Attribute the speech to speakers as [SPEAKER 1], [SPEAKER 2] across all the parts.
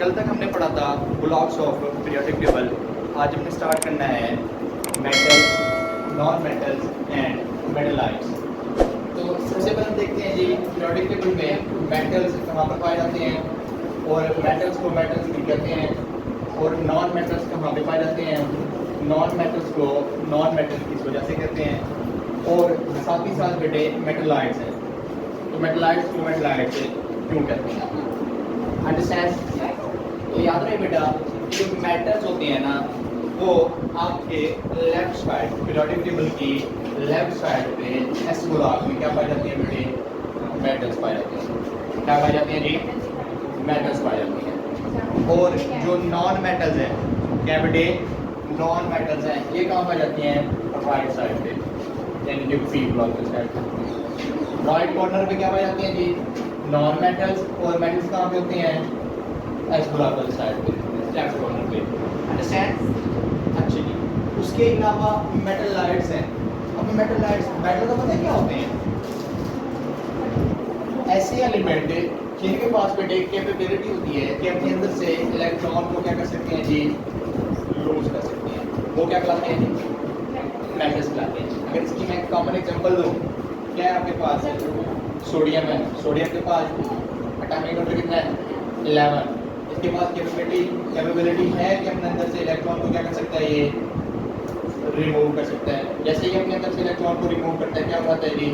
[SPEAKER 1] कल तक हमने पढ़ा था ब्लॉक्स ऑफ पीरियोडिक टेबल। आज हमने स्टार्ट करना है मेटल्स, नॉन मेटल्स एंड मेटलाइट्स। तो सबसे पहले हम देखते हैं जी पीरियोडिक टेबल में मेटल्स कहाँ पर पाए जाते हैं और मेटल्स को मेटल्स भी कहते हैं और नॉन मेटल्स कहाँ पे पाए जाते हैं, नॉन मेटल्स को नॉन मेटल्स किस वजह से कहते हैं और साथ ही साथ बेटे मेटलाइट्स हैं। तो मेटलाइट्स को मेटलाइट्स क्यों कहते हैं, अंडरस्टैंड। तो याद रहे बेटा जो मेटल्स होते हैं ना वो आपके लेफ्ट साइड पीरियोडिक टेबल की लेफ्ट साइड पे एस ब्लॉक में क्या पाए जाते हैं बेटे, मेटल्स पाए जाते हैं। क्या पाए जाते हैं जी, मेटल्स पाए जाते हैं। और जो नॉन मेटल्स हैं क्या बेटे, नॉन मेटल्स हैं, ये कहाँ पाए जाती हैं, राइट साइड पे यानी कि सी ब्लॉक के साइड पे। राइट कॉर्नर पे क्या पाए जाती हैं जी, नॉन मेटल्स, और मेटल्स कहाँ पे होते हैं, एस ब्लॉक वाली साइड पे लेफ्ट कॉर्नर पे, अंडरस्टैंड। अच्छा जी, उसके अलावा मेटलाइट्स हैं। अब मेटलाइट्स मेटल का पता है क्या होते हैं, ऐसे एलिमेंट जिनके पास बेटे कैपेबिलिटी होती है कि अपने अंदर से इलेक्ट्रॉन को क्या कर सकते हैं जी, लूज कर सकते हैं। वो क्या कहलाते हैं जी, मेटल्स कहलाते हैं। अगर इसकी मैं कॉमन एग्जांपल दूं, क्या है आपके पास सोडियम है, सोडियम के पास एटॉमिक नंबर कितना है, 11। इसके पास कैपेबिलिटी है कि अपने अंदर से इलेक्ट्रॉन को क्या कर सकता है, ये रिमूव कर सकता है। जैसे ही अपने अंदर से इलेक्ट्रॉन को रिमूव करता है क्या होता है जी,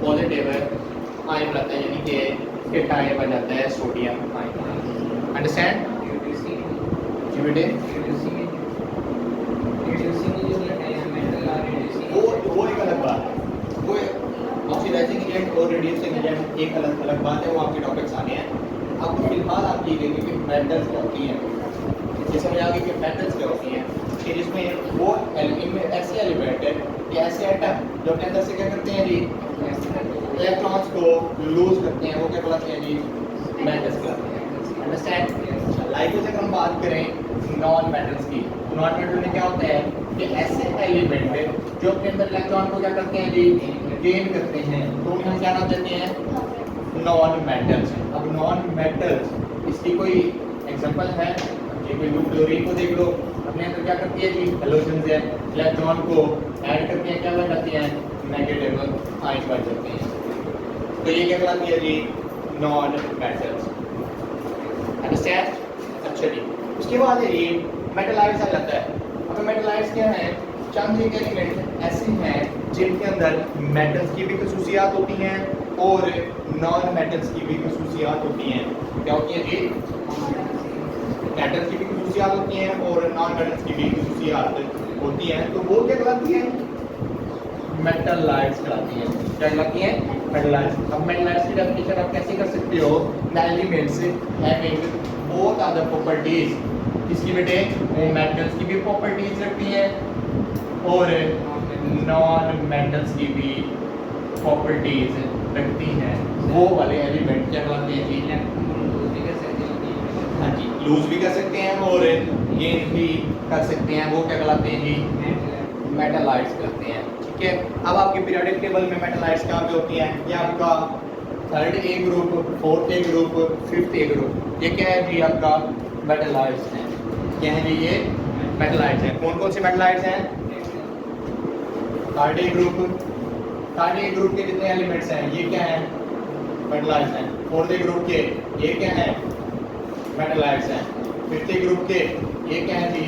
[SPEAKER 1] पॉजिटिव आयन बनाता है, यानी कि इसके टाइप बन जाता है सोडियम आयन। अंडरस्टैंड जी बेटे, वो एक अलग बात है, वो ऑक्सीडाइजिंग एजेंट और रेडिएटिंग एजेंट एक अलग अलग बात है, वो आपके टॉपिक्स आने हैं। आपको फिलहाल आप ये देखेंगे कि मेटल्स क्या होती हैं, जैसे समझ आ गई कि मेटल्स क्या होती हैं कि जिसमें वो इनमें ऐसे एलिमेंट है या ऐसे एटम जो अपने अंदर से क्या करते हैं जी, इलेक्ट्रॉन्स को लूज करते हैं, वो क्या कहलाते हैं जी, मेटल्स कहलाते हैं। अंडरस्टैंड। लाइक अगर हम बात करें नॉन मेटल्स की, नॉन मेटल में क्या होता है कि ऐसे एलिमेंट जो अपने अंदर इलेक्ट्रॉन को क्या करते हैं जी, गेन करते हैं, तो उन्हें हम क्या नाम देते हैं, नॉन मेटल्स। अब नॉन मेटल्स इसकी कोई एग्जांपल है, ये कोई क्लोरीन को देख लो, अपने अंदर क्या करती है जी, हेलोजन्स है, इलेक्ट्रॉन को ऐड करते हैं, क्या बन जाती हैं, नेगेटिव आयन बन जाते हैं। तो ये क्या कहलाती है जी, नॉन मेटल्स। अंडरस्टैंड। अच्छा जी, उसके बाद ये मेटलाइट्स आ जाता है। अब मेटलाइट्स क्या है, चंद एक एलिमेंट ऐसे हैं जिनके अंदर मेटल्स की भी खसूसियात होती हैं और नॉन मेटल्स की भी खसूसियात होती हैं। क्या होती हैं जी, मेटल्स की भी खसूसियात होती हैं और नॉन मेटल्स की भी खसूसियात होती हैं। तो वो क्या कहलाती हैं, मेटलाइट्स कहलाती हैं। क्या कहलाती हैं, मेटलाइट्स। अब मेटलाइट्स की डेफिनेशन आप कैसे कर सकते हो, the elements having both other properties, इसकी बेटे वो मेटल्स की भी प्रॉपर्टीज रखती हैं और नॉन मेटल्स की भी प्रॉपर्टीज रखती हैं। वो वाले एलिमेंट क्या कहलाते हैं जी, हाँ जी, लूज भी कर सकते हैं और गेन भी कर सकते हैं, वो क्या कहलाते हैं जी, मेटलाइट्स कहते हैं। ठीक है। अब आपके पीरियोडिक टेबल में मेटलाइट्स कहाँ पे होती हैं, ये आपका third A group, fourth A group, fifth A group, ये क्या है जी, आपका मेटलाइट्स हैं। क्या है जी, ये मेटलाइट्स हैं। कौन कौन से मेटलाइट्स हैं, third A group, third A group के जितने एलिमेंट्स हैं ये क्या हैं, मेटलाइट्स हैं। फोर्थ ए ग्रुप के ये क्या हैं, मेटलाइट्स हैं। फिफ्थ ए ग्रुप के ये क्या है जी,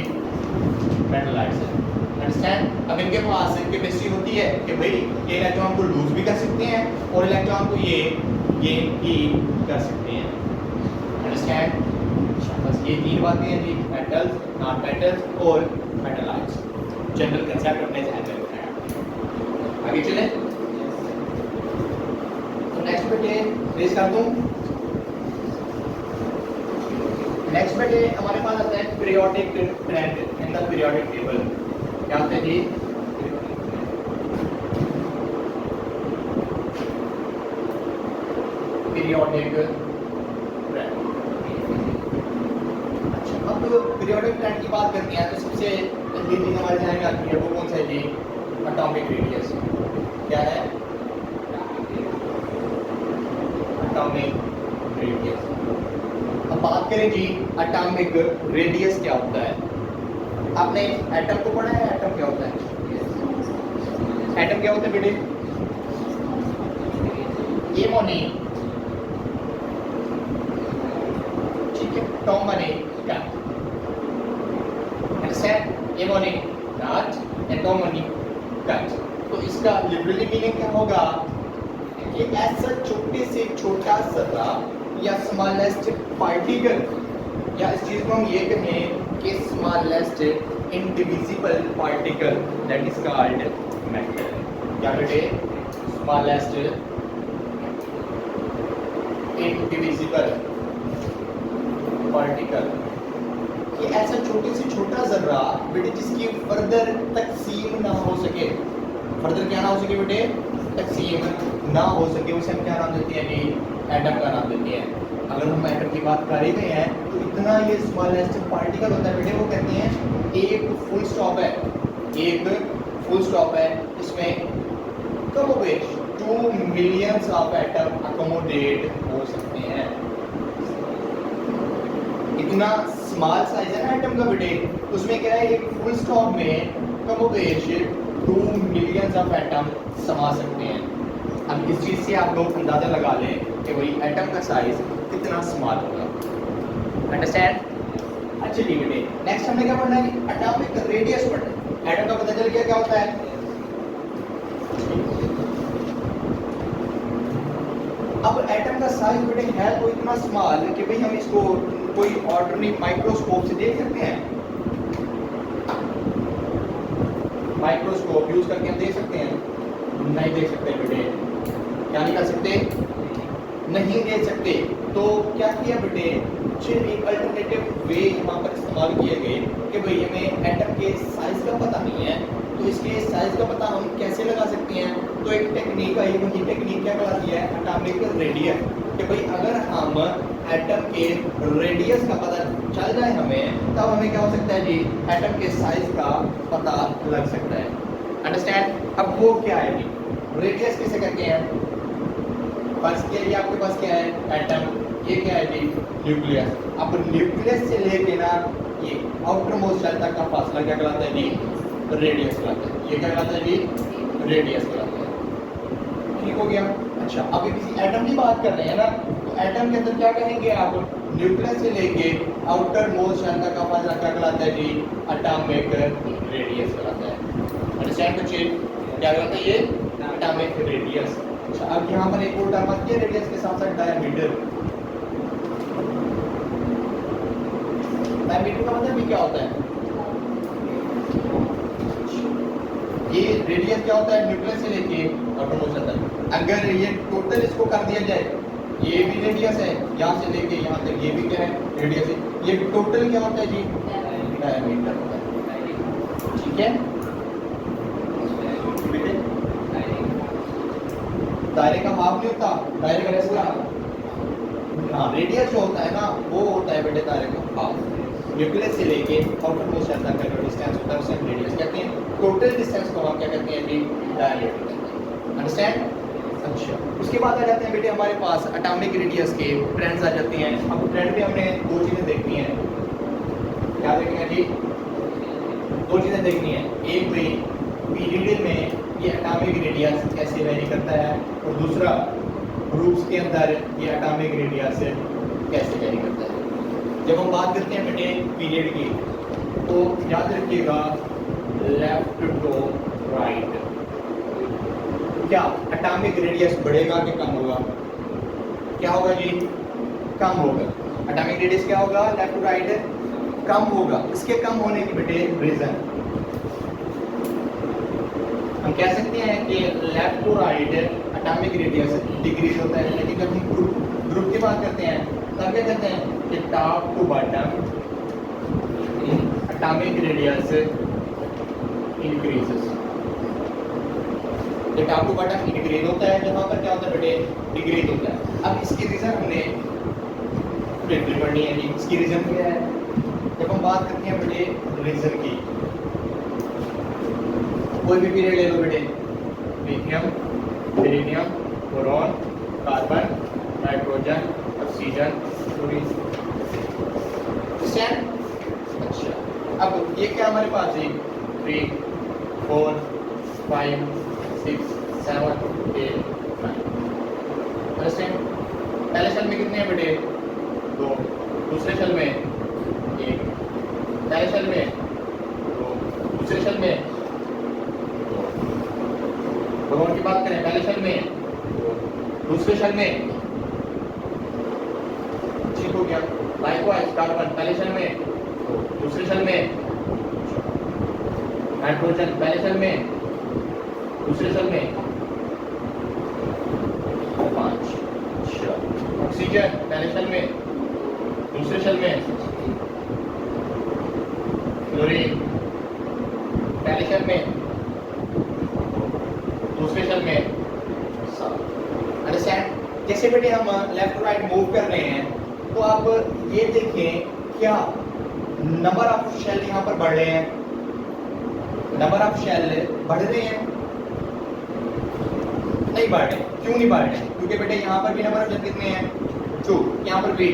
[SPEAKER 1] मेटलाइट्स हैं। अंडरस्टैंड। अब इनके पास कैपेसिटी होती है कि भाई ये इलेक्ट्रॉन को लूज भी कर सकते हैं और इलेक्ट्रॉन को ये गेन भी कर सकते हैं। अंडरस्टैंड। बस ये तीन बातें हैं जी, मेटल्स, नॉन मेटल्स और मेटलाइट्स। जनरल कंसेप्ट अपने ध्यान में रखना है। आगे चलें। तो नेक्स्ट बेटे रेस कर दूं। नेक्स्ट बेटे हमारे पास आता है periodic trend in the periodic table. क्या होता है जी, पीरियोडिक ट्रेंड। अच्छा, अब पीरियोडिक ट्रेंड की बात करते हैं तो सबसे पहली चीज हमारे ध्यान में आती है वो कौन सा है जी, एटॉमिक रेडियस। क्या है, एटॉमिक रेडियस। अब बात करें जी एटॉमिक रेडियस क्या होता है। आपने एटम को पढ़ा है? एटम क्या होता है? एटम क्या होता है बेटे? ये मोनी, ठीक है, टॉम मनी कैट, अंडरस्टैंड? ये money cat and Tom money cat. तो इसका लिटरली मीनिंग क्या होगा कि ऐसा छोटे से छोटा जर्रा या स्मॉलेस्ट पार्टिकल, या इस चीज को हम ये कहें कि smallest indivisible particle, that is called matter. क्या बेटे? स्मॉलेस्ट इंडिविजिबल पार्टिकल, कि ऐसा छोटे से छोटा जर्रा बेटे जिसकी फर्दर तकसीम ना हो सके। फर्दर क्या ना हो सके बेटे? तकसीम ना हो सके, उसे हम क्या नाम देते हैं जी? एटम का नाम देते हैं। अगर हम एटम की बात कर ही रहे हैं तो इतना ये स्मॉलेस्ट पार्टिकल होता है बेटे, वो कहते हैं एक फुल स्टॉप है, एक फुल स्टॉप है, इसमें कम बेश 2 मिलियंस ऑफ एटम अकोमोडेट हो सकते हैं। इतना स्मॉल साइज है ना एटम का बेटे, उसमें क्या है, एक फुल स्टॉप में कम बेश 2 मिलियंस ऑफ एटम समा सकते हैं। अब इस चीज से आप लोग अंदाजा लगा लें कि वही एटम का साइज कितना स्मॉल होगा। अंडरस्टैंड? अच्छा जी बेटे, नेक्स्ट हमने क्या पढ़ना है? एटॉमिक रेडियस पढ़ना है। एटम का पता चल गया क्या होता है? अब एटम का साइज बेटे है तो इतना स्मॉल कि भाई हम इसको कोई ऑर्डिनरी माइक्रोस्कोप से देख सकते हैं। माइक्रोस्कोप यूज करके हम देख सकते हैं? नहीं देख सकते बेटे। क्या नहीं कर सकते? नहीं देख सकते। तो क्या किया बेटे, सिर्फ एक अल्टरनेटिव वे यहाँ पर इस्तेमाल किए गए कि भाई हमें एटम के साइज का पता नहीं है, तो इसके साइज का पता हम कैसे लगा सकते हैं? तो एक टेक्निक आई, वही टेक्निक क्या कहलाती है? Atomic radius. कि भाई अगर हम एटम के रेडियस का पता चल जाए हमें, तब हमें क्या हो सकता है जी? एटम के साइज का पता लग सकता है। अंडरस्टैंड? अब वो क्या है जी? रेडियस किसे कहते हैं? फर्स्ट के लिए आपके पास क्या है? एटम। ये क्या है जी? न्यूक्लियस। अब न्यूक्लियस से लेके ना ये आउटर मोस्ट शेल तक का फासला क्या कहलाता है जी? रेडियस कहलाता है। ये क्या कहलाता है जी? रेडियस कहलाता है। ठीक हो गया? अच्छा, अभी किसी एटम की बात कर रहे हैं ना, तो एटम के अंदर क्या कहेंगे आप? न्यूक्लियस से लेके आउटर मोस्ट शेल तक का फासला क्या कहलाता है जी? एटॉमिक रेडियस कहलाता है। अंडरस्टैंड बच्चे? क्या कहलाता है ये? Atomic radius. अच्छा, अब यहाँ पर एक और टर्म आती है रेडियस के साथ साथ डायमीटर। डायमीटर का मतलब भी क्या होता है? ये रेडियस क्या होता है? न्यूक्लियस से लेके आउटर मोस्ट तक। अगर ये टोटल इसको कर दिया जाए, ये भी रेडियस है, यहाँ से लेके यहाँ तक ये भी क्या है? रेडियस है। ये टोटल क्या होता है जी? डायमीटर होता है। ठीक है? दायरे का माप नहीं होता, दायरे का पूरा। हाँ, रेडियस जो होता है ना वो होता है बेटे दायरे का हाफ। न्यूक्लियस से लेके आउटर मोस्ट शेल तक का जो डिस्टेंस होता है उसे हम रेडियस कहते हैं। टोटल डिस्टेंस को हम क्या कहते हैं जी? डायमीटर कहते हैं। अंडरस्टैंड? अच्छा, उसके बाद आ जाते हैं बेटे हमारे पास एटॉमिक रेडियस के ट्रेंड्स आ जाते हैं। अब ट्रेंड पे हमने 2 चीज़ें देखनी है। क्या देखनी है जी? 2 चीज़ें देखनी है। एक भाई पीरियड में ये एटॉमिक रेडियस कैसे वेरी करता है, और दूसरा ग्रुप्स के अंदर ये एटॉमिक रेडियस कैसे वेरी करता है। जब हम बात करते हैं बेटे पीरियड की, तो याद रखिएगा लेफ्ट टू राइट। क्या एटॉमिक रेडियस बढ़ेगा कि कम होगा? क्या होगा जी? कम होगा। एटॉमिक रेडियस क्या होगा? लेफ्ट टू राइट कम होगा। इसके कम होने की बेटे रीजन हम कह सकते हैं कि left to right atomic radius decrease होता है, लेकिन जब हम ग्रुप की बात करते हैं तब क्या कहते हैं कि top to bottom atomic radius increases. ये टॉप टू बॉटम इंक्रीज होता है, जहाँ पर क्या होता है बेटे? डिक्रीज होता है। अब इसकी रीजन हमने डिटेल पढ़नी है जी। इसकी रीजन क्या है? जब हम बात करते हैं बेटे रीजन की, कोई भी पीरियड ले लो बेटे, lithium, beryllium, boron, carbon, nitrogen, oxygen, fluorine, understand. अच्छा अब ये क्या हमारे पास है 3 4 5 6 7 8 9। अंडरस्टैंड। पहले शेल में कितने हैं बेटे 2, दूसरे शेल में 1, पहले शेल में 2, दूसरे शेल में 2। भगवान की बात करें पहले शेल में 2, दूसरे शेल में ठीक हो गया। लाइकवाइज कार्बन पहले शेल में 2, दूसरे शेल में नाइट्रोजन पहले शेल में, दूसरे शेल में 5। ऑक्सीजन पहले शेल में, दूसरे शेल में क्लोरीन पहले शेल में, दूसरे शेल में 7। अंडरस्टैंड। जैसे बेटे हम लेफ्ट टू राइट मूव कर रहे हैं तो आप ये देखें क्या नंबर ऑफ शेल यहाँ पर बढ़ रहे हैं, नंबर ऑफ शेल बढ़ रहे हैं नहीं बढ़ रहे। क्यों नहीं बढ़ रहे? क्योंकि बेटे यहाँ पर भी नंबर ऑफ शेल कितने हैं 2, यहाँ पर भी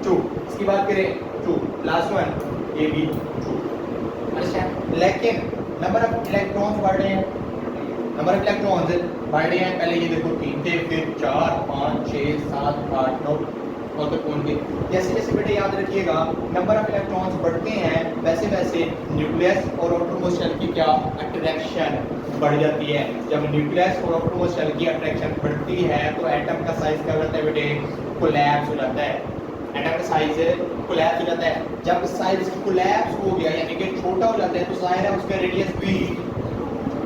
[SPEAKER 1] 2, इसकी बात करें 2, लास्ट वन ये भी 2। अंडरस्टैंड। लेकिन नंबर ऑफ इलेक्ट्रॉन्स बढ़ रहे हैं, नंबर ऑफ इलेक्ट्रॉन्स बढ़ रहे हैं। पहले ये देखो 3 थे, फिर 4 5 6 7 8 9 और तक पहुंच गए। जैसे जैसे बेटे याद रखिएगा नंबर ऑफ इलेक्ट्रॉन्स बढ़ते हैं वैसे वैसे न्यूक्लियस और आउटरमोस्ट शेल की क्या अट्रैक्शन बढ़ जाती है। जब न्यूक्लियस और आउटरमोस्ट शेल की अट्रैक्शन बढ़ती है तो एटम का साइज क्या करता है बेटे कोलैप्स हो जाता है। एटम का साइज कोलैप्स हो जाता है। जब साइज कोलैप्स हो गया यानी कि छोटा हो जाता है तो जाहिर है उसका रेडियस भी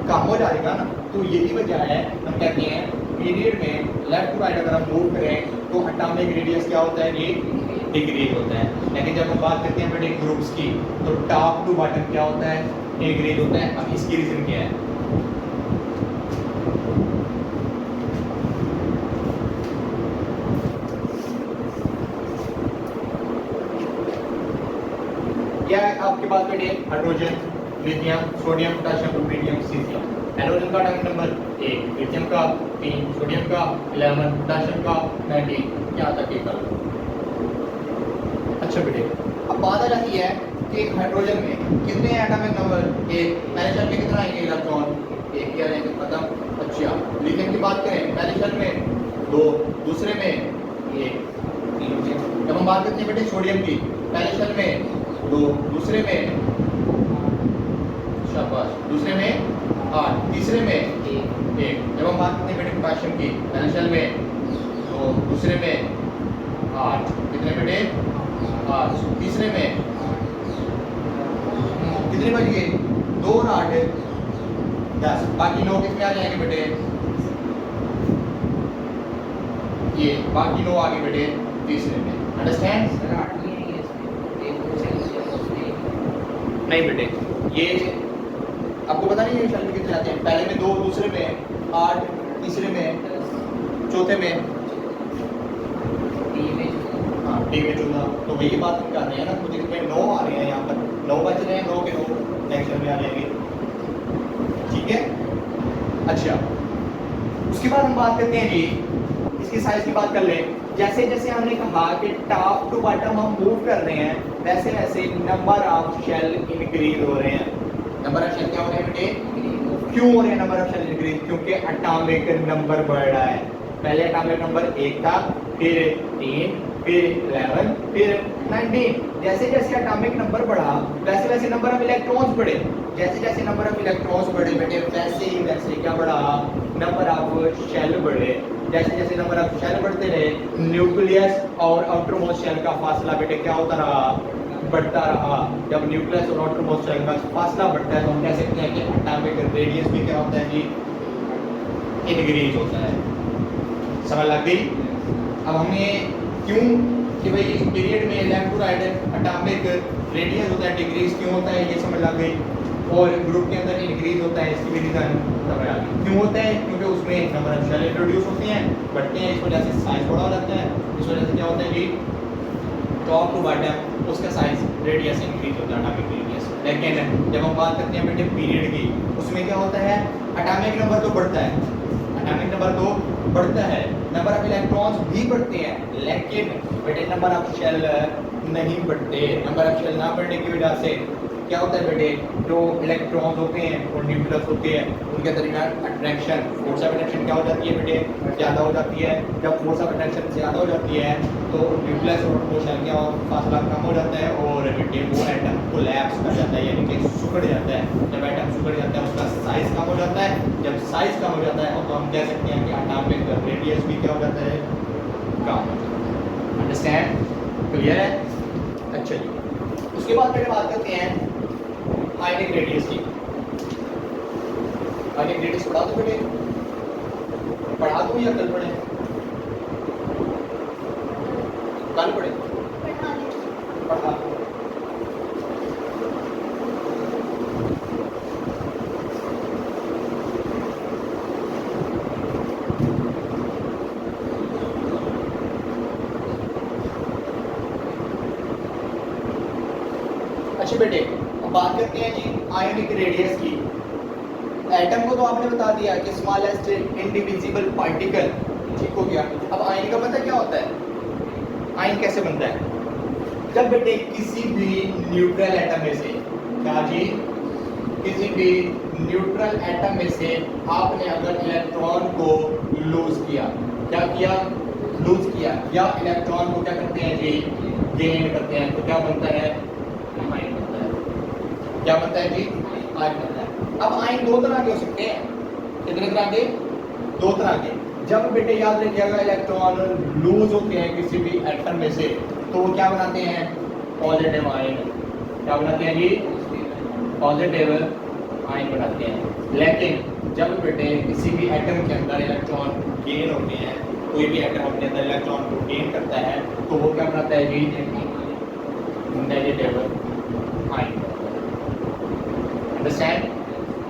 [SPEAKER 1] कम हो जाएगा ना। तो यही वजह है हम कहते हैं पीरियड में लेफ्ट टू राइट अगर हम मूव करें तो एटॉमिक रेडियस क्या होता है ये डिक्रीज होता है। लेकिन जब हम बात करते हैं बेटे ग्रुप्स की तो टॉप टू बॉटम क्या होता है इंक्रीज होता है। अब इसकी रीजन क्या है? क्या है आपके पास बेटे hydrogen, lithium, sodium, potassium, rubidium, caesium. Hydrogen का एटॉमिक नंबर 1, लिथियम का 3, सोडियम का 11, पोटेशियम का 19, यहाँ तक ये कर लो। अच्छा बेटे अब बात आ जाती है कि हाइड्रोजन में कितने एटॉमिक नंबर 1, पहले शेल में कितना आएंगे इलेक्ट्रॉन 1 क्या रहेंगे खत्म। अच्छा लिथियम की बात करें पहले शेल में 2, दूसरे में 1 3। जब हम बात करते हैं बेटे सोडियम की पहले शेल में 2, दूसरे में शाबाश, दूसरे में 8, तीसरे में 1। जब हम बात करते हैं बेटे पोटेशियम की पहले शेल में 2, दूसरे में 8, कितने बेटे 8, तीसरे में कितने बच गए 2 और 8 10, बाकी 9 कितने आ जाएंगे बेटे ये बाकी 9 आगे बेटे तीसरे में। अंडरस्टैंड? नहीं बेटे ये आपको पता नहीं है शेल में कितने आते हैं। पहले में 2, दूसरे में 8, तीसरे में, चौथे में हाँ डी में 14। तो वही बात हम कर रहे हैं ना। मुझे कितने 9 आ रहे हैं यहाँ पर, 9 बच रहे हैं, 9 के 9 नेक्स्ट शेल में आ जाएंगे। ठीक है। अच्छा उसके बाद हम बात करते हैं जी इसकी साइज की बात कर लें। जैसे जैसे हमने कहा कि टॉप टू बॉटम हम मूव कर रहे हैं वैसे वैसे नंबर ऑफ शेल इंक्रीज हो रहे हैं। नंबर ऑफ शेल क्या हो रहे हैं बेटे? क्यों हो रहे हैं नंबर ऑफ शेल इंक्रीज? क्योंकि एटॉमिक नंबर बढ़ रहा है। पहले एटॉमिक नंबर 1 था, फिर 3, फिर 11, फिर 19। जैसे जैसे एटॉमिक नंबर बढ़ा वैसे वैसे नंबर ऑफ इलेक्ट्रॉन्स बढ़े। जैसे जैसे नंबर ऑफ इलेक्ट्रॉन्स बढ़े बेटे वैसे ही वैसे क्या बढ़ा नंबर ऑफ शेल बढ़े। जैसे जैसे नंबर ऑफ शेल बढ़ते रहे न्यूक्लियस और आउटरमोस्ट शेल का फासला बेटे क्या होता रहा बढ़ता रहा। जब न्यूक्लियस और आउटरमोस्ट शेल का फासला बढ़ता है तो हम कह सकते हैं कि एटॉमिक रेडियस भी क्या होता है जी इंक्रीज होता है। समझ लग गई? अब हमने क्यों कि भाई इस पीरियड में left to right atomic radius होता है डिक्रीज क्यों होता है ये समझ लग गई। और ग्रुप के अंदर इंक्रीज होता है इसकी भी रीजन समझ आ गई। क्यों होता है? क्योंकि उसमें नंबर ऑफ शेल इंट्रोड्यूस होते हैं बढ़ते हैं, इस वजह से साइज बड़ा हो जाता है। इस वजह से क्या होता है जी टॉप टू बॉटम उसका साइज रेडियस इंक्रीज होता है एटॉमिक रेडियस। लेकिन जब हम बात करते हैं बेटे पीरियड की उसमें क्या होता है एटॉमिक नंबर तो बढ़ता है, एटॉमिक नंबर तो बढ़ता है, नंबर ऑफ इलेक्ट्रॉन्स भी बढ़ते हैं लेकिन बेटे नंबर ऑफ शेल नहीं बढ़ते। नंबर ऑफ शेल ना बढ़ने की वजह से क्या होता है बेटे, जो इलेक्ट्रॉन्स होते हैं और न्यूक्लियस होते हैं उनके दरमियान अट्रैक्शन, फोर्स ऑफ अट्रैक्शन क्या हो जाती है बेटे, ज़्यादा हो जाती है। जब फोर्स ऑफ अट्रैक्शन ज़्यादा हो जाती है तो न्यूक्लियस और वो शेल का फासला कम हो जाता है और बेटे वो एटम कोलैप्स कर जाता है, यानी कि सिकुड़ जाता है। जब एटम सिकुड़ जाता है उसका साइज कम हो जाता है। जब साइज कम हो जाता है तो हम कह सकते हैं कि एटॉमिक रेडियस भी क्या हो जाता है, कम हो जाता है। अंडरस्टैंड, क्लियर है? अच्छा जी, उसके बाद बेटे बात करते हैं आयनिक रेडियस की। आयनिक रेडियस पढ़ा दो बेटे, पढ़ा दूं या कल पढ़े? कल पढ़े? पढ़ा दो। अच्छा बेटे, अब बात करते हैं जी आयनिक रेडियस की। एटम को तो आपने बता दिया कि स्मॉलेस्ट इंडिविजिबल पार्टिकल, ठीक हो गया। अब आयन का पता क्या होता है, आयन कैसे बनता है? जब बेटे किसी भी न्यूट्रल एटम में से, क्या जी, किसी भी न्यूट्रल एटम में से आपने अगर इलेक्ट्रॉन को लूज किया, क्या किया, लूज किया, या इलेक्ट्रॉन को क्या करते हैं जी, गेन करते हैं, तो क्या बनता है, आयन बनता है। क्या बनता है जी, आयन बनता है। अब आयन दो तरह के हो सकते हैं, कितने तरह के, दो तरह के। जब बेटे याद रखिएगा इलेक्ट्रॉन लूज होते हैं किसी भी एटम में से तो वो क्या बनाते हैं, पॉजिटिव आयन। क्या बनाते हैं जी, पॉजिटिव आयन बनाते हैं। लेकिन जब बेटे किसी भी एटम के अंदर इलेक्ट्रॉन गेन होते हैं, कोई भी एटम अपने अंदर इलेक्ट्रॉन को गेन करता है तो वो क्या बनाता है जी, नेगेटिव आयन। अंडरस्टैंड?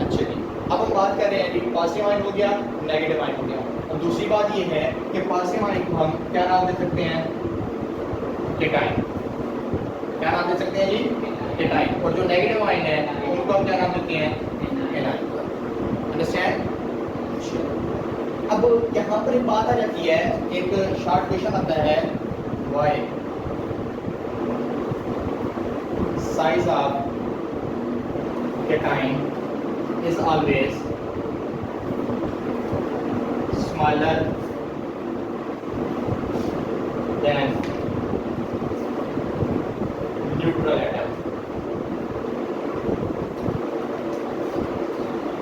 [SPEAKER 1] अच्छा जी, अब हम बात कर रहे हैं जी पॉजिटिव आयन हो गया, नेगेटिव आयन हो गया। अब दूसरी बात ये है कि पॉजिटिव आयन को हम क्या नाम दे सकते हैं, केटाइन। क्या नाम दे सकते हैं जी, केटाइन। और जो नेगेटिव आयन है उनको हम क्या नाम देते हैं, एनाइन। अंडरस्टैंड? अब यहाँ पर एक बात आ जाती है, एक शॉर्ट क्वेश्चन आता है, why size of cation is always smaller than neutral atom।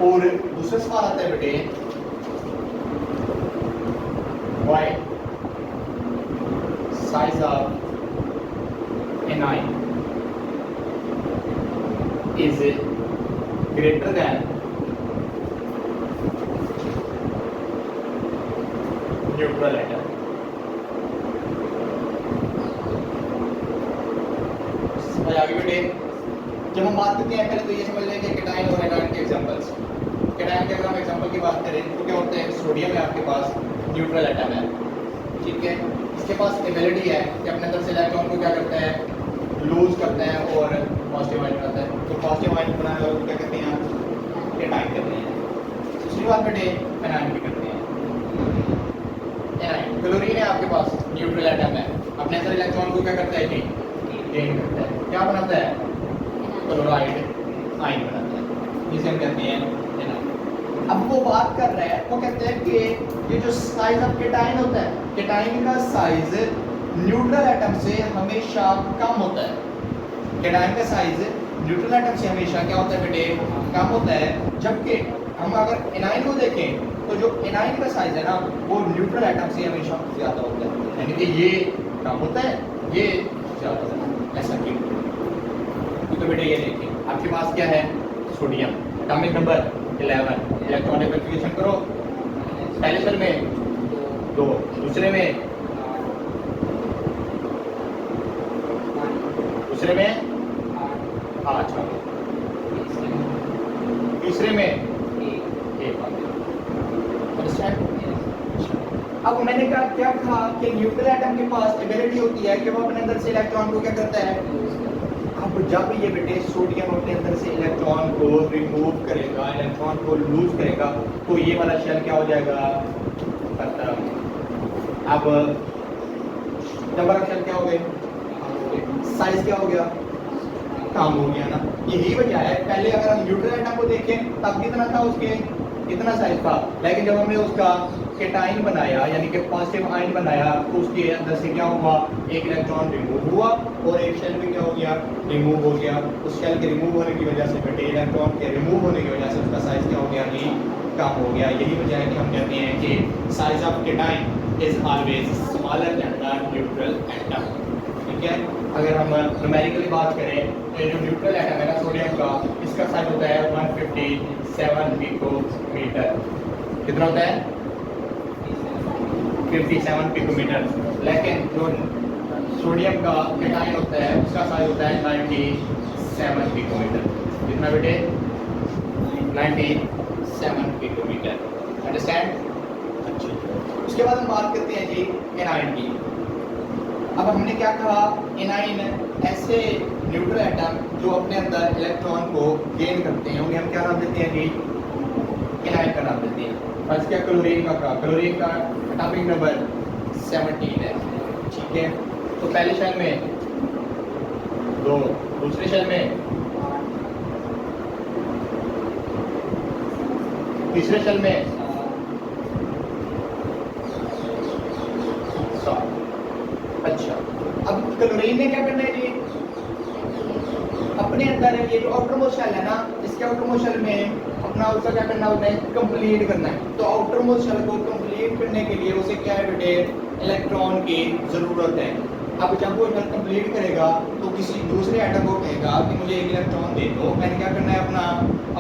[SPEAKER 1] और दूसरा सवाल आता है बेटे, why size of anion is greater than neutral atom। समझ आ गई बेटे? जब हम बात करते हैं पहले तो ये समझ लेंगे केटाइन और एनाइन के एग्जांपल्स। केटाइन के अगर हम एग्जांपल की बात करें तो क्या होता है, सोडियम है आपके पास, न्यूट्रल एटम है, ठीक है। इसके पास एबिलिटी है कि अपने अंदर से इलेक्ट्रॉन को क्या करता है, लूज करता है और पॉजिटिव आयन बनाता है। तो पॉजिटिव आयन बनाने वालों को क्या करते हैं, केटाइन करते हैं। दूसरी बात बेटे एनाइन भी करते हैं। एनाइन क्लोरीन है आपके पास, न्यूट्रल एटम है, अपने अंदर इलेक्ट्रॉन को क्या करता है जी, गेन करता है। क्या बनाता है, क्लोराइड आयन बनाता है, जिसे हम कहते हैं एनाइन। अब वो बात कर रहा है, वो कहते हैं कि ये जो साइज ऑफ केटाइन होता है, केटाइन का साइज न्यूट्रल एटम से हमेशा कम होता है। केटाइन का साइज न्यूट्रल एटम से हमेशा क्या होता है बेटे, कम होता है। जबकि हम अगर एनाइन को देखें तो जो एनाइन का साइज है ना वो न्यूट्रल एटम से हमेशा ज़्यादा होता है, यानी कि ये कम होता है, ये ज़्यादा होता है। ऐसा क्यों? तो बेटे ये देखिए आपके पास क्या है, sodium, atomic number 11, electronic configuration करो, पहले सेल में 2, दूसरे में दूसरे में 8, तीसरे में 1। अब मैंने कहा क्या कहा कि न्यूट्रल एटम के पास एबिलिटी होती है कि वो अपने अंदर से इलेक्ट्रॉन को क्या करता है। अब जब ये बेटे सोडियम अपने अंदर से इलेक्ट्रॉन को रिमूव करेगा, इलेक्ट्रॉन को लूज करेगा, तो ये वाला शेल क्या हो जाएगा, खत्म। अब नंबर ऑफ शेल क्या हो गए, साइज क्या हो गया, कम हो गया ना। यही वजह है, पहले अगर हम न्यूट्रल एटम को देखें तब कितना था, उसके कितना साइज था, लेकिन जब हमने उसका केटाइन बनाया यानी कि पॉजिटिव आयन बनाया तो उसके अंदर से क्या हुआ, एक इलेक्ट्रॉन रिमूव हुआ और एक शेल में क्या हो गया, रिमूव हो गया। उस शेल के रिमूव होने की वजह से बेटे इलेक्ट्रॉन के रिमूव होने की वजह से उसका साइज क्या हो गया, कि कम हो गया। यही वजह है कि हम कहते हैं कि size of cation is always smaller than the neutral atom. ठीक है, अगर हम न्यूमेरिकली बात करें तो जो न्यूट्रल एटम है ना सोडियम का, इसका साइज होता है 157 पिकोमीटर। कितना होता है, 57 पिकोमीटर। लेकिन जो सोडियम का केटाइन होता है उसका साइज होता है 97 पिकोमीटर। कितना बेटे, 97 पिकोमीटर। अंडरस्टैंड। अच्छा, उसके बाद हम बात करते हैं जी एनाइन की। अब हमने क्या कहा, एनाइन ऐसे न्यूट्रल एटम जो अपने अंदर इलेक्ट्रॉन को गेन करते हैं उन्हें हम क्या नाम देते हैं जी, एनाइन का नाम देते हैं। फर्स्ट क्या, क्लोरीन का क्लोरीन का एटॉमिक नंबर 17 है। ठीक है, तो पहले शेल में 2, दूसरे शेल में, तीसरे शेल में 7। अच्छा, अब क्लोरीन ने क्या करना है जी, अपने अंदर ये जो आउटर मोस्ट शेल है ना, इसके आउटर मोस्ट शेल में अपना उसका क्या करना होता है, कंप्लीट करना है। तो आउटर मोस्ट शेल को कंप्लीट करने के लिए उसे क्या है बेटे, इलेक्ट्रॉन की जरूरत है। अब जब वो शेल कंप्लीट करेगा तो किसी दूसरे एटम को कहेगा कि मुझे एक इलेक्ट्रॉन दे दो, मैंने क्या करना है, अपना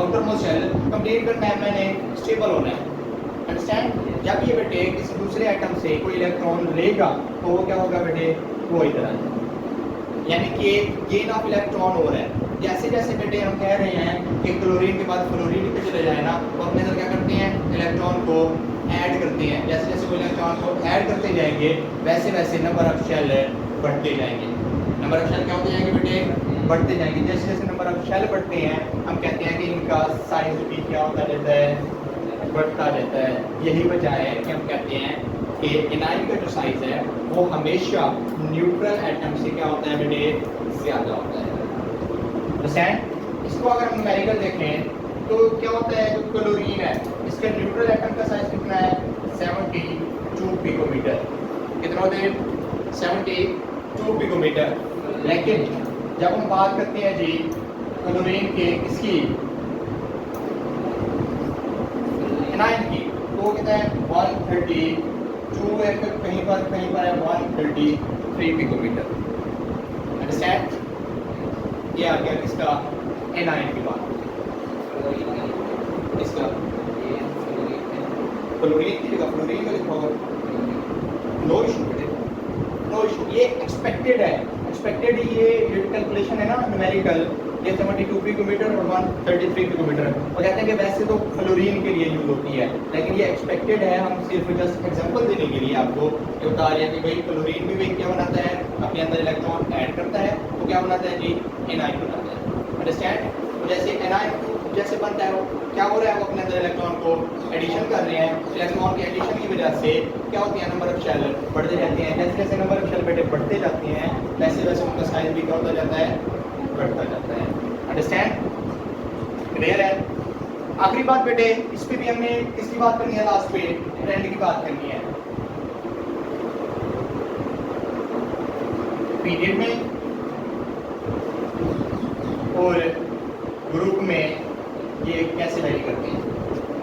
[SPEAKER 1] आउटर मोस्ट शेल कंप्लीट करना है, मैंने स्टेबल होना है। अंडरस्टैंड। जब ये बेटे किसी दूसरे एटम से कोई इलेक्ट्रॉन लेगा तो वो क्या होगा बेटे, वो इधर, यानी कि गेन ऑफ इलेक्ट्रॉन हो रहा है। जैसे जैसे बेटे हम कह रहे हैं कि क्लोरीन के बाद फ्लोरीन पे चले जाए ना, तो अपने अंदर क्या करते हैं, इलेक्ट्रॉन को ऐड करते हैं। जैसे जैसे वो इलेक्ट्रॉन को ऐड करते जाएंगे वैसे वैसे नंबर ऑफ शेल बढ़ते जाएंगे। नंबर ऑफ शेल क्या होते जाएंगे बेटे, बढ़ते जाएंगे। जैसे जैसे नंबर ऑफ शेल बढ़ते हैं हम कहते हैं कि इनका साइज भी क्या होता जाता है, बढ़ता जाता है। यही वजह है कि हम कहते हैं कि एनाइन का जो साइज है वो हमेशा न्यूट्रल एटम से क्या होता है बेटे, ज़्यादा होता है। अंडरस्टैंड। इसको अगर हम न्यूमेरिकल देखें तो क्या होता है, जो क्लोरीन है इसका न्यूट्रल एटम का साइज कितना है, 72 पिकोमीटर। कितना होता है, 72 पिकोमीटर। लेकिन जब हम बात करते हैं जी क्लोरीन के इसकी एनाइन की, तो वो कितना है, 132 है, कहीं पर है 133 पिकोमीटर। अंडरस्टैंड। ये आ गया किसका, एनाइन की बात। इसका क्लोरीन की जगह फ्लोरीन का लिखा होगा, नो इशू बेटे, नो इशू। ये एक्सपेक्टेड है, एक्सपेक्टेड ये कैलकुलेशन है ना न्यूमेरिकल, ये 72 पिकोमीटर और 133 पिकोमीटर। और कहते हैं कि वैसे तो फ्लोरीन के लिए यूज होती है, लेकिन ये एक्सपेक्टेड है। हम सिर्फ जस्ट एग्जांपल देने के लिए आपको ये बता रहे हैं कि भाई क्लोरीन भी क्या बनाता है, अपने अंदर इलेक्ट्रॉन ऐड करता है, तो क्या बनाता है जी, एनाइन बनाता है। अंडरस्टैंड। तो जैसे एनाइन जैसे बनता है वो क्या हो रहा है, वो अपने अंदर इलेक्ट्रॉन को एडिशन कर रहे हैं। इलेक्ट्रॉन के एडिशन की वजह से क्या होती है, नंबर ऑफ शेल बढ़ते जाते हैं। जैसे जैसे नंबर ऑफ शेल बेटे बढ़ते जाते हैं वैसे वैसे उनका साइज भी क्या होता जाता है, बढ़ता जाता है। अंडरस्टैंड, क्लियर है। आखिरी बात बेटे, इस पे भी हमने किसकी बात करनी है, लास्ट पे ट्रेंड की बात करनी है। पीरियड में और ग्रुप में ये कैसे वैरी करते हैं।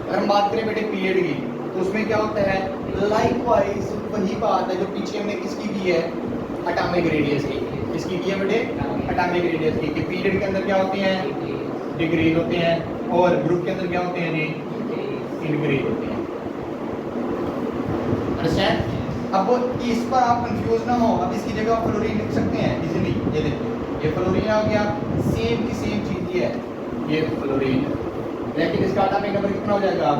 [SPEAKER 1] अगर हम बात करें बेटे पीरियड की, तो उसमें क्या होता है, लाइकवाइज वही बात है जो पीछे हमने किसकी की है, एटॉमिक रेडियस की। किसकी की है बेटे, एटॉमिक रेडियस की। कि पीरियड के अंदर क्या होते हैं, डिग्रीज होते हैं, और ग्रुप के अंदर क्या होते हैं जी, इंक्रीज होते हैं। अंडरस्टैंड। अब इस पर आप कंफ्यूज ना हो, अब इसकी जगह आप फ्लोरीन लिख सकते हैं इजीली। ये देखो, ये फ्लोरीन आ गया, सेम की सेम चीज ही है, ये फ्लोरीन है। लेकिन इसका एटॉमिक नंबर कितना हो जाएगा,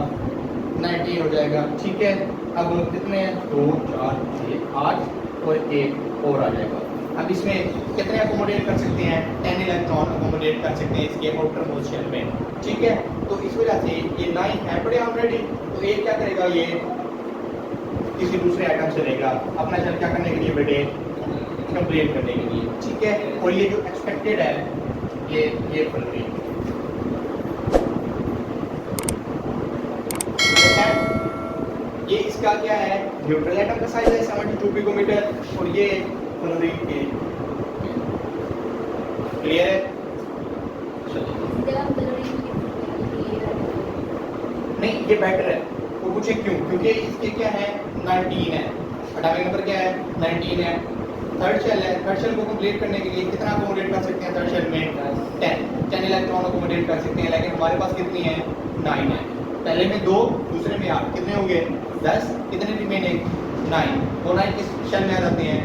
[SPEAKER 1] 19 हो जाएगा। ठीक है, अब कितने, 2 4 6 8 और 1 और आ जाएगा। अब इसमें कितने अकोमोडेट कर सकते हैं, 10 इलेक्ट्रॉन अकोमोडेट कर सकते हैं इसके आउटर मोस्ट शेल में। ठीक है, तो इस वजह से ये 9 है पड़े ऑलरेडी, तो ये क्या करेगा, ये किसी दूसरे आइटम से लेगा अपना शेल क्या करने के लिए बेटे, कंप्लीट करने के लिए, ठीक है। और ये जो एक्सपेक्टेड है ये फ्लोरीन ये इसका क्या है, न्यूट्रल एटम का साइज है 72 पिकोमीटर और ये फ्लोरीन के क्लियर है। नहीं ये बेटर है, वो पूछे क्यों, क्योंकि इसके क्या है 19 है, एटॉमिक नंबर क्या है 19 है। थर्ड शेल है, थर्ड शेल को कंप्लीट करने के लिए कितना अकोमोडेट कर सकते हैं थर्ड शेल में 10 इलेक्ट्रॉन अकोमोडेट कर सकते हैं, लेकिन हमारे पास कितनी है 9 है। पहले में 2 दूसरे में 8 कितने हो गए 10, कितने रिमेनिंग 9, वो 9 किस शेल में आ जाते हैं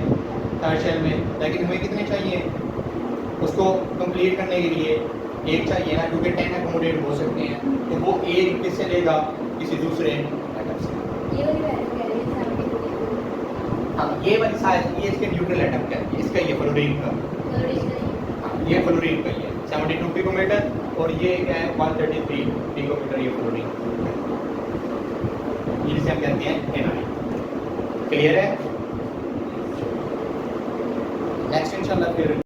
[SPEAKER 1] थर्ड शेल में, लेकिन हमें कितने चाहिए उसको कंप्लीट करने के लिए एक चाहिए ना, क्योंकि 10 अकोमोडेट हो सकते हैं, तो वो एक किससे लेगा किसी दूसरे एटम से। हाँ ये वाली साइज ये इसके न्यूट्रल एटम का है, इसका ये फ्लोरीन का, हाँ ये फ्लोरीन का ही है 72 पिकोमीटर और ये क्या है 133 पिकोमीटर ये फ्लोरीन, ये जिसे हम कहते हैं एनआई। क्लियर है। नेक्स्ट इंशाल्लाह फिर